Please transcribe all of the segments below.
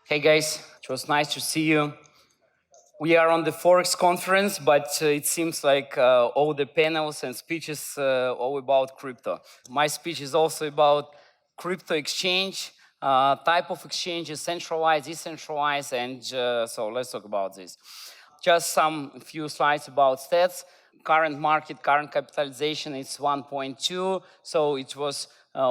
Hey guys, it was nice to see you. We are on the Forex conference, but it seems like all the panels and speeches all about crypto. My speech is also about crypto exchange, type of exchanges, centralized, decentralized, and so let's talk about this. Just some few slides about stats. Current market, current capitalization is 1.2, so it was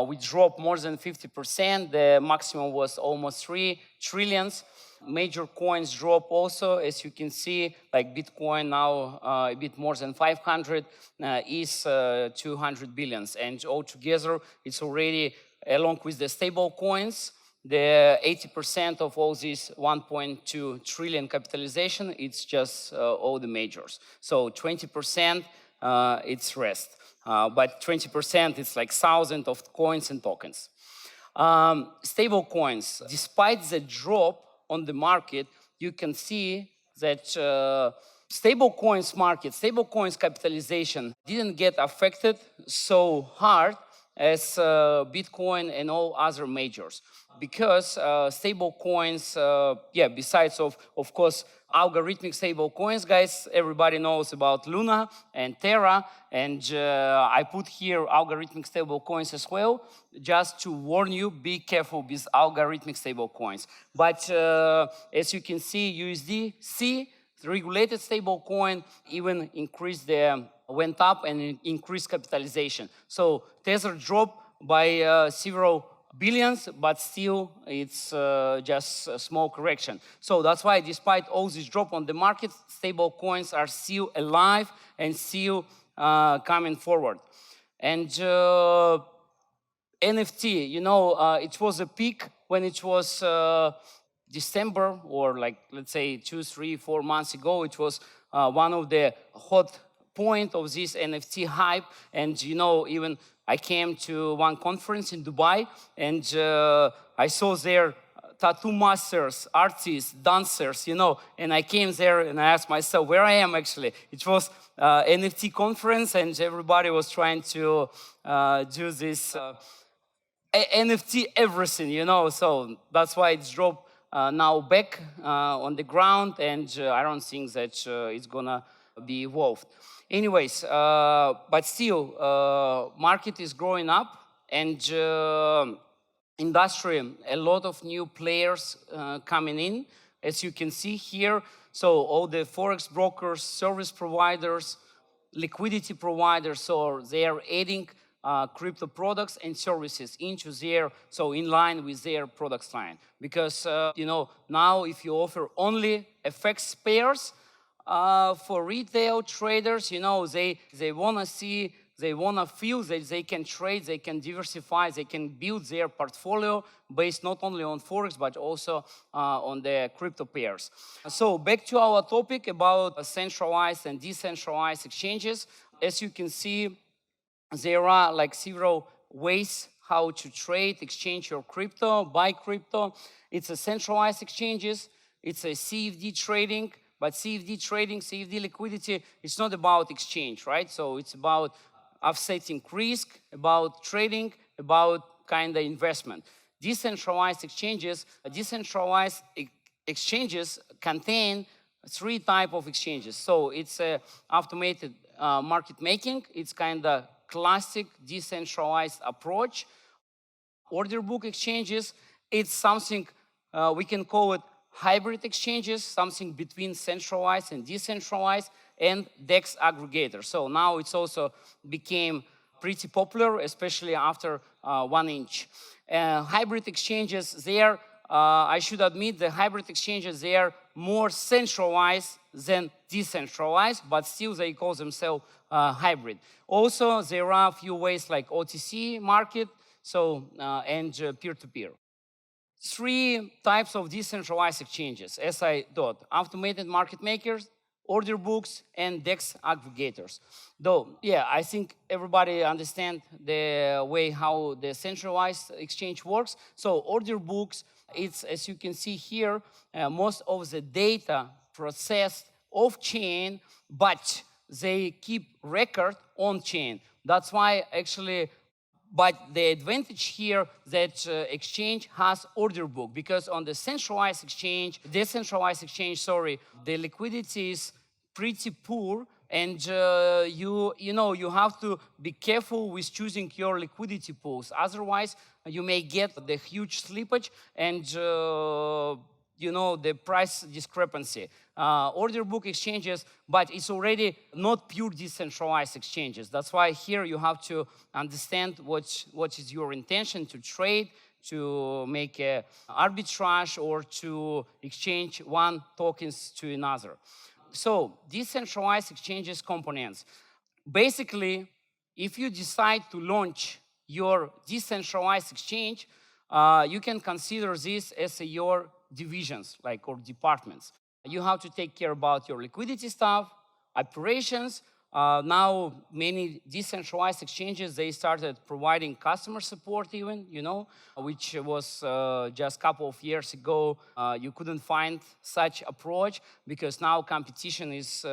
we dropped more than 50%. The maximum was almost 3 trillions. Major coins drop also, as you can see, like Bitcoin now a bit more than 500 is 200 billions, and altogether it's already, along with the stable coins, the 80% of all this 1.2 trillion capitalization, it's just all the majors. So 20% it's rest, but 20% it's like thousands of coins and tokens. Stable coins, despite the drop on the market, you can see that stable coins market, stable coins capitalization didn't get affected so hard as Bitcoin and all other majors, because stable coins, besides of course algorithmic stable coins, guys, everybody knows about Luna and Terra, and I put here algorithmic stable coins as well, just to warn you, be careful with algorithmic stable coins. But as you can see, USDC, the regulated stable coin, even went up and increased capitalization. So Tether dropped by several billions, but still it's just a small correction. So that's why, despite all this drop on the market, stable coins are still alive and still coming forward. And NFT, you know, it was a peak when it was December, or like, let's say 2, 3, 4 months ago. It was one of the hot point of this NFT hype. And you know, even I came to one conference in Dubai, and I saw there tattoo masters, artists, dancers, you know, and I came there and I asked myself where I am actually. It was NFT conference, and everybody was trying to do this NFT everything, you know, so that's why it's dropped now back on the ground, and I don't think that it's gonna be evolved. Anyways, but still, market is growing up, and industry, a lot of new players coming in, as you can see here. So all the Forex brokers, service providers, liquidity providers, so they are adding crypto products and services into so in line with their products line. Because, you know, now if you offer only FX pairs for retail traders, you know, they want to see, they want to feel that they can trade, they can diversify, they can build their portfolio based not only on Forex, but also on the crypto pairs. So back to our topic about centralized and decentralized exchanges. As you can see, there are like several ways how to trade, exchange your crypto, buy crypto. It's a centralized exchanges, it's a CFD trading, but CFD trading, CFD liquidity, it's not about exchange, right? So it's about offsetting risk, about trading, about kind of investment. Decentralized exchanges contain 3 types of exchanges. So it's automated market making, it's kind of classic decentralized approach. Order book exchanges, it's something we can call it hybrid exchanges, something between centralized and decentralized, and DEX aggregator. So now it's also became pretty popular, especially after 1inch. Hybrid exchanges, I should admit, the hybrid exchanges, they are more centralized than decentralized, but still they call themselves hybrid. Also, there are a few ways like OTC market, so and peer-to-peer. 3 types of decentralized exchanges, as I thought: automated market makers, order books, and DEX aggregators. Though, yeah, I think everybody understands the way how the centralized exchange works. So order books, it's, as you can see here, most of the data processed off-chain, but they keep record on-chain. That's why actually But the advantage here that exchange has order book, because on the centralized exchange, decentralized exchange, sorry, the liquidity is pretty poor, and you have to be careful with choosing your liquidity pools. Otherwise, you may get the huge slippage and the price discrepancy. Order book exchanges, but it's already not pure decentralized exchanges. That's why here you have to understand what is your intention to trade, to make a arbitrage, or to exchange one tokens to another. So decentralized exchanges components. Basically, if you decide to launch your decentralized exchange, you can consider this as your divisions, like, or departments. You have to take care about your liquidity stuff, operations. Now, many decentralized exchanges, they started providing customer support even, which was just a couple of years ago. You couldn't find such approach, because now competition is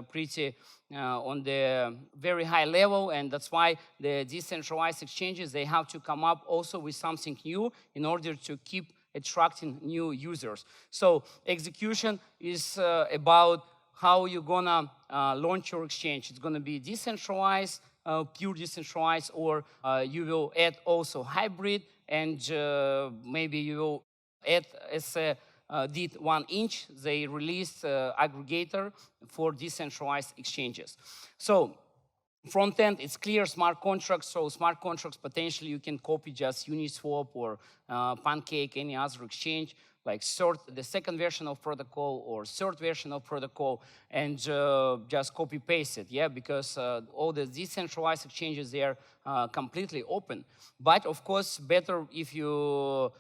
pretty on the very high level, and that's why the decentralized exchanges, they have to come up also with something new in order to keep attracting new users. So execution is about how you're gonna launch your exchange. It's gonna be decentralized, pure decentralized, or you will add also hybrid, and maybe you will add, as did 1inch, they released aggregator for decentralized exchanges. So front end, it's clear, smart contracts. So smart contracts, potentially you can copy just Uniswap or Pancake, any other exchange, like the second version of protocol or third version of protocol, and just copy paste it, yeah, because all the decentralized exchanges, they are completely open. But of course, better if you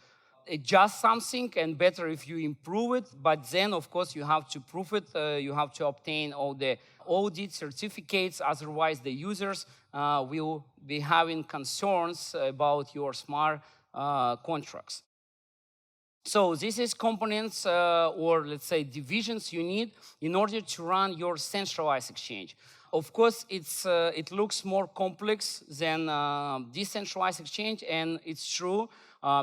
adjust something, and better if you improve it. But then, of course, you have to prove it. You have to obtain all the audit certificates. Otherwise, the users will be having concerns about your smart contracts. So this is components or let's say divisions you need in order to run your centralized exchange. Of course, it looks more complex than decentralized exchange, and it's true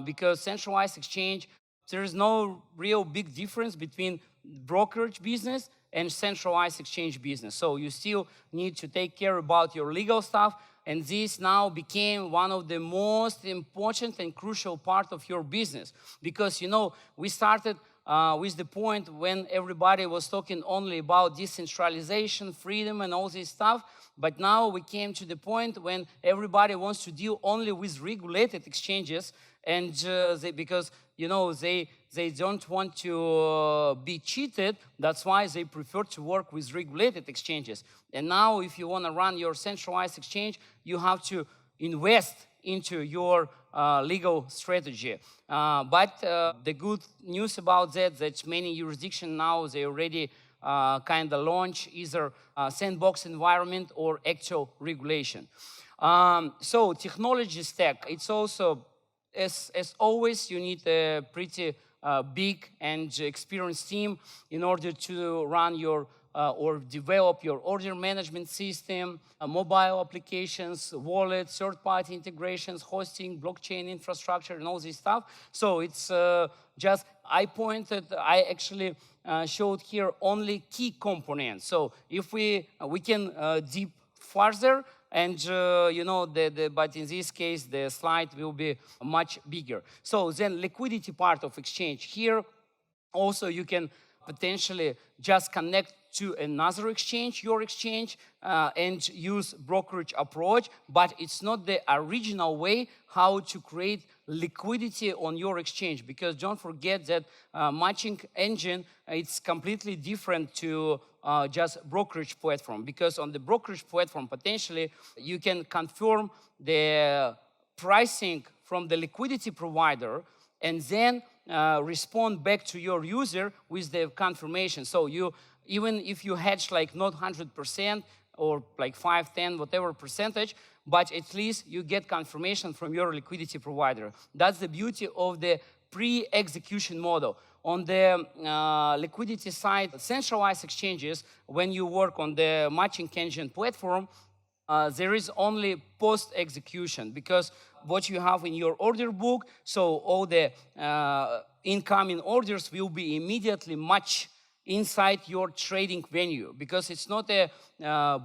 because centralized exchange, there is no real big difference between brokerage business and centralized exchange business. So you still need to take care about your legal stuff, and this now became one of the most important and crucial part of your business, because we started with the point when everybody was talking only about decentralization, freedom, and all this stuff. But now we came to the point when everybody wants to deal only with regulated exchanges, and because they don't want to be cheated. That's why they prefer to work with regulated exchanges. And now, if you want to run your centralized exchange, you have to invest into your legal strategy. But the good news about that many jurisdictions now, they already kind of launch either sandbox environment or actual regulation. So technology stack, it's also, as always, you need a pretty big and experienced team in order to run your or develop your order management system, mobile applications, wallets, third-party integrations, hosting, blockchain infrastructure, and all this stuff. So it's just, I actually showed here only key components. So if we can deep further, and but in this case, the slide will be much bigger. So then liquidity part of exchange. Here, also you can potentially just connect to another exchange, your exchange, and use brokerage approach, but it's not the original way how to create liquidity on your exchange, because don't forget that matching engine, it's completely different to just brokerage platform, because on the brokerage platform, potentially, you can confirm the pricing from the liquidity provider, and then respond back to your user with the confirmation. So even if you hedge like not 100% or like 5, 10, whatever percentage, but at least you get confirmation from your liquidity provider. That's the beauty of the pre-execution model. On the liquidity side, centralized exchanges, when you work on the matching engine platform, there is only post-execution, because what you have in your order book. So all the incoming orders will be immediately matched inside your trading venue, because it's not a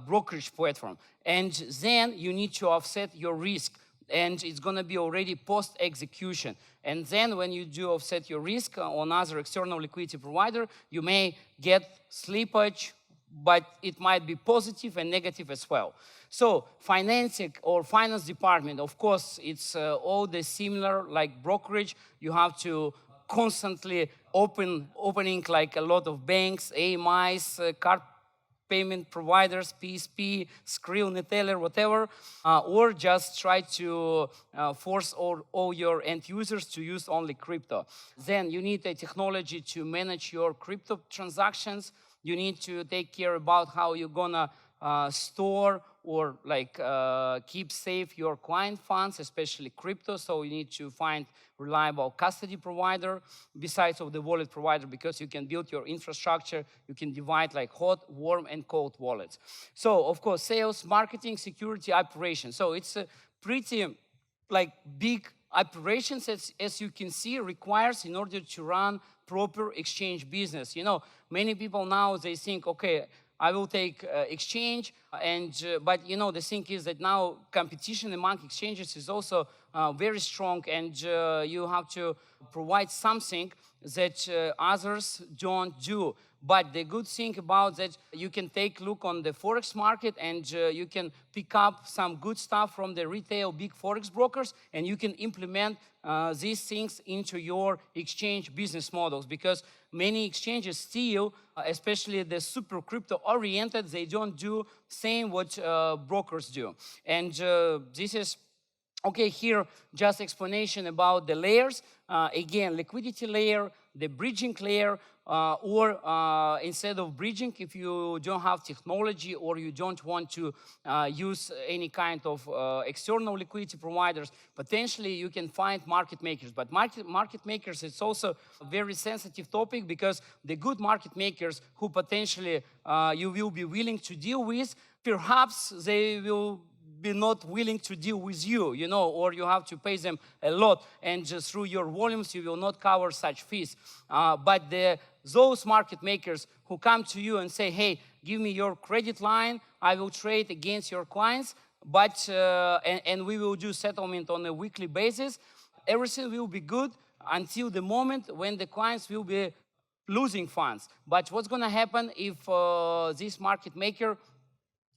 brokerage platform. And then you need to offset your risk, and it's going to be already post execution. And then when you do offset your risk on other external liquidity provider, you may get slippage, but it might be positive and negative as well. So financing or finance department, of course, it's all the similar like brokerage. You have to constantly opening like a lot of banks, AMIs, card payment providers, PSP, Skrill, Neteller, whatever, or just try to force all your end users to use only crypto. Then you need a technology to manage your crypto transactions. You need to take care about how you're gonna store or like keep safe your client funds, especially crypto. So you need to find reliable custody provider besides of the wallet provider, because you can build your infrastructure. You can divide like hot, warm, and cold wallets. So of course, sales, marketing, security, operations. So it's a pretty like big operations, as you can see, requires in order to run proper exchange business. You know, many people now, they think, okay, I will take exchange, but you know, the thing is that now competition among exchanges is also very strong, and you have to provide something that others don't do. But the good thing about that, you can take a look on the Forex market, and you can pick up some good stuff from the retail big Forex brokers, and you can implement these things into your exchange business models, because many exchanges still, especially the super crypto oriented, they don't do same what brokers do. And this is okay. Here just explanation about the layers. Again, liquidity layer, the bridging layer, or instead of bridging, if you don't have technology or you don't want to use any kind of external liquidity providers, potentially you can find market makers. But market makers, it's also a very sensitive topic, because the good market makers who potentially you will be willing to deal with, perhaps they will be not willing to deal with you, you know, or you have to pay them a lot, and just through your volumes you will not cover such fees. But those market makers who come to you and say, hey, give me your credit line, I will trade against your clients, but and we will do settlement on a weekly basis, everything will be good until the moment when the clients will be losing funds. But what's going to happen if this market maker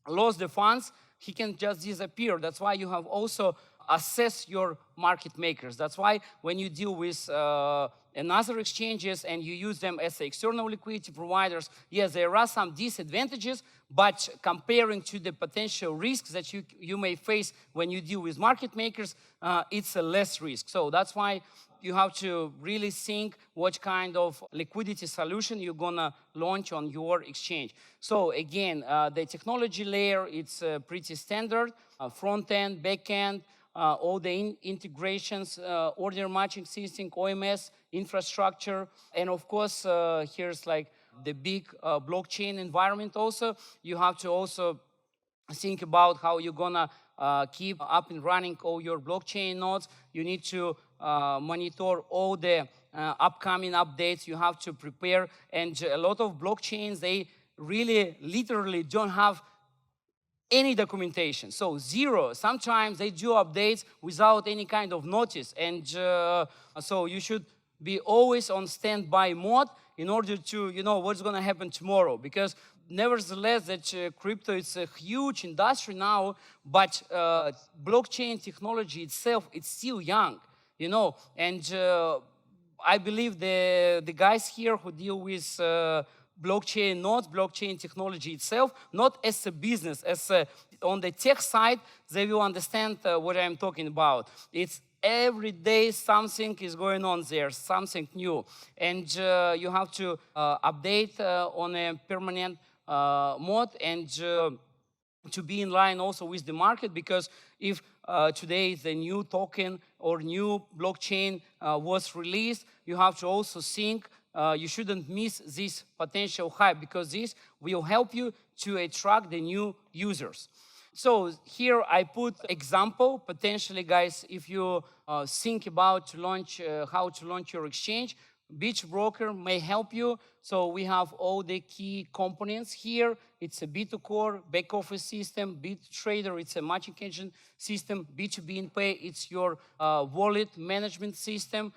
lost the funds? He can just disappear. That's why you have also assess your market makers. That's why when you deal with another exchanges and you use them as external liquidity providers, yes, there are some disadvantages, but comparing to the potential risks that you may face when you deal with market makers, it's a less risk. So that's why you have to really think what kind of liquidity solution you're gonna launch on your exchange. So again, the technology layer, it's pretty standard, front end, back end, all the integrations, order matching system, OMS, infrastructure, and of course, here's like the big blockchain environment also. You have to also think about how you're gonna keep up and running all your blockchain nodes. You need to monitor all the upcoming updates. You have to prepare, and a lot of blockchains, they really literally don't have any documentation, so zero. Sometimes they do updates without any kind of notice, and so you should be always on standby mode in order to, you know, what's going to happen tomorrow. Because nevertheless, that crypto is a huge industry now, but blockchain technology itself, it's still young, you know. And I believe the guys here who deal with blockchain nodes, blockchain technology itself, not as a business, as on the tech side, they will understand what I'm talking about. It's every day something is going on there, something new, and you have to update on a permanent mode, and to be in line also with the market, because if today the new token or new blockchain was released, you have to also think, you shouldn't miss this potential hype, because this will help you to attract the new users. So here I put example, potentially guys, if you think about to launch, how to launch your exchange, Beach Broker may help you. So we have all the key components here. It's a B2 Core back office system, BitTrader, it's a matching engine system, B2B in Pay, it's your wallet management system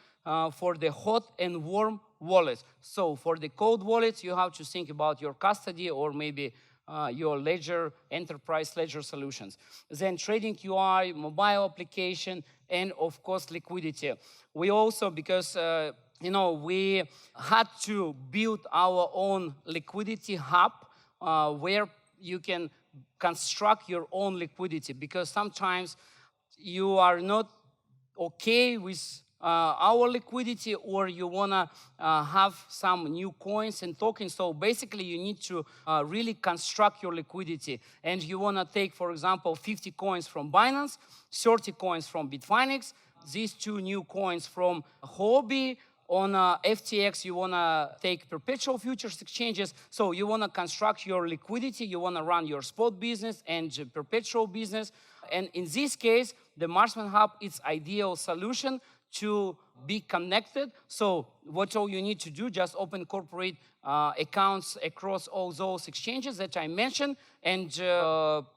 for the hot and warm wallets. So for the cold wallets, you have to think about your custody or maybe your ledger, enterprise ledger solutions. Then trading UI, mobile application, and of course liquidity. We also, because we had to build our own liquidity hub where you can construct your own liquidity, because sometimes you are not okay with our liquidity, or you want to have some new coins and tokens. So basically you need to really construct your liquidity, and you want to take, for example, 50 coins from Binance, 30 coins from Bitfinex, these two new coins from Huobi. On FTX, you want to take perpetual futures exchanges. So you want to construct your liquidity. You want to run your spot business and perpetual business. And in this case, the Marshman Hub is ideal solution to be connected. So what all you need to do, just open corporate accounts across all those exchanges that I mentioned, and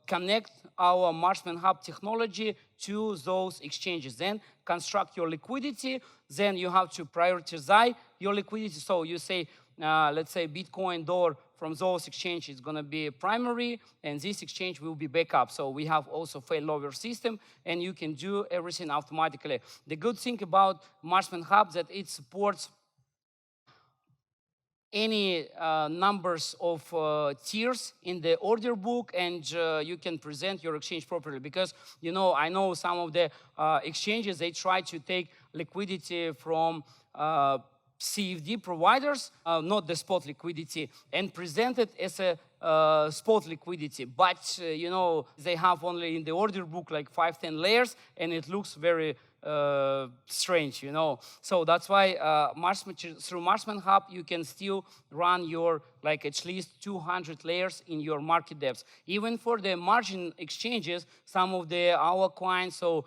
connect our Marshman Hub technology to those exchanges. Then construct your liquidity. Then you have to prioritize your liquidity. So you say, let's say Bitcoin, dollar from those exchanges is going to be primary, and this exchange will be backup. So we have also failover system, and you can do everything automatically. The good thing about Marshman Hub that it supports any numbers of tiers in the order book, and you can present your exchange properly. Because, I know some of the exchanges, they try to take liquidity from CFD providers, not the spot liquidity, and present it as a spot liquidity. But, they have only in the order book like 5-10 layers, and it looks very strange, So that's why through Marshman Hub, you can still run your at least 200 layers in your market depths. Even for the margin exchanges, some of our clients, so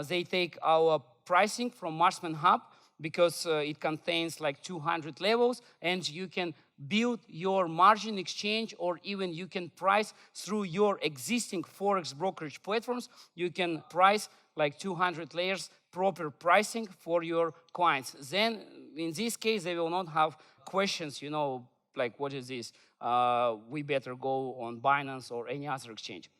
they take our pricing from Marshman Hub, because it contains like 200 levels, and you can build your margin exchange, or even you can price through your existing Forex brokerage platforms. You can price like 200 layers, proper pricing for your clients. Then in this case, they will not have questions, like what is this? We better go on Binance or any other exchange.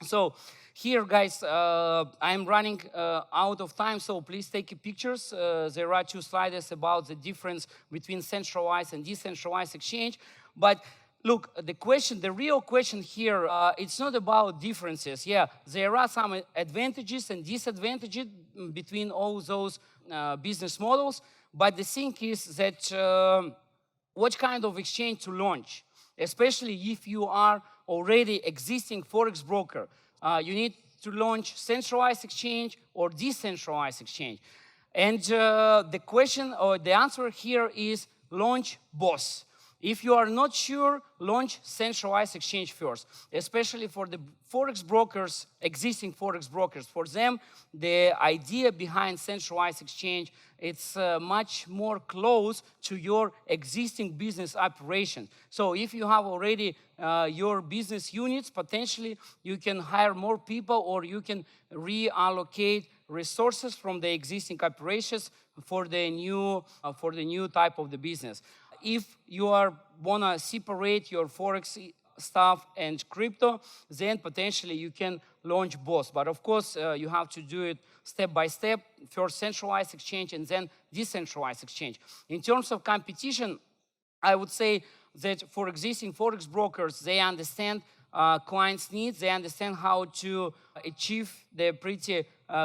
So here, guys, I'm running out of time, so please take pictures. There are 2 slides about the difference between centralized and decentralized exchange. But look, the real question here, it's not about differences. Yeah, there are some advantages and disadvantages between all those business models. But the thing is that what kind of exchange to launch, especially if you are already existing Forex broker. You need to launch centralized exchange or decentralized exchange. And the question or the answer here is launch both. If you are not sure, launch centralized exchange first, especially for the Forex brokers, existing Forex brokers. For them, the idea behind centralized exchange, it's much more close to your existing business operation. So if you have already your business units, potentially you can hire more people, or you can reallocate resources from the existing operations for the new type of the business. If you want to separate your Forex stuff and crypto, then potentially you can launch both. But of course, you have to do it step by step, first centralized exchange and then decentralized exchange. In terms of competition, I would say that for existing Forex brokers, they understand clients' needs, they understand how to achieve the pretty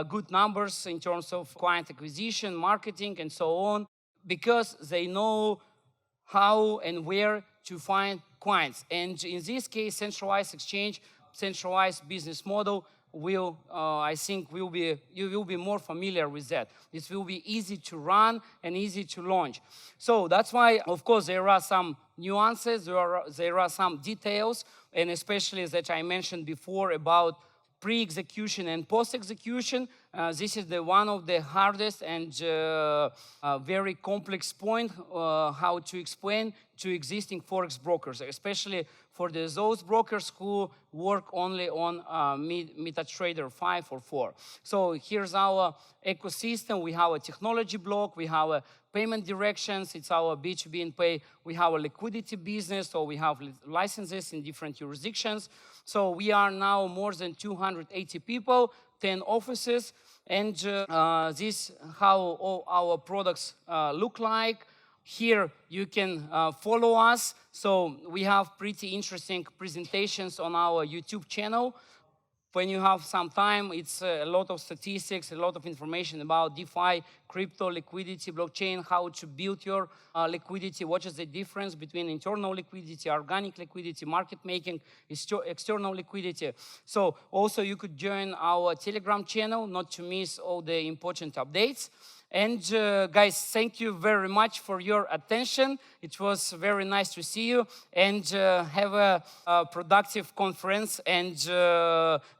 good numbers in terms of client acquisition, marketing, and so on, because they know how and where to find clients. And in this case, centralized exchange, centralized business model will, I think, you will be more familiar with that. This will be easy to run and easy to launch. So that's why, of course, there are some nuances, there are some details, and especially that I mentioned before about pre-execution and post-execution. This is one of the hardest and very complex point how to explain to existing Forex brokers, especially for those brokers who work only on MetaTrader 5 or 4. So here's our ecosystem. We have a technology block. We have a payment directions. It's our B2B and Pay. We have a liquidity business, so we have licenses in different jurisdictions. So we are now more than 280 people, 10 offices, and this how all our products look like. Here you can follow us. So we have pretty interesting presentations on our YouTube channel. When you have some time, it's a lot of statistics, a lot of information about DeFi, crypto, liquidity, blockchain, how to build your liquidity, what is the difference between internal liquidity, organic liquidity, market making, external liquidity. So also you could join our Telegram channel not to miss all the important updates. And guys, thank you very much for your attention. It was very nice to see you, and have a productive conference and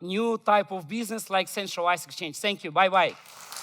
new type of business like Centralized Exchange. Thank you. Bye-bye.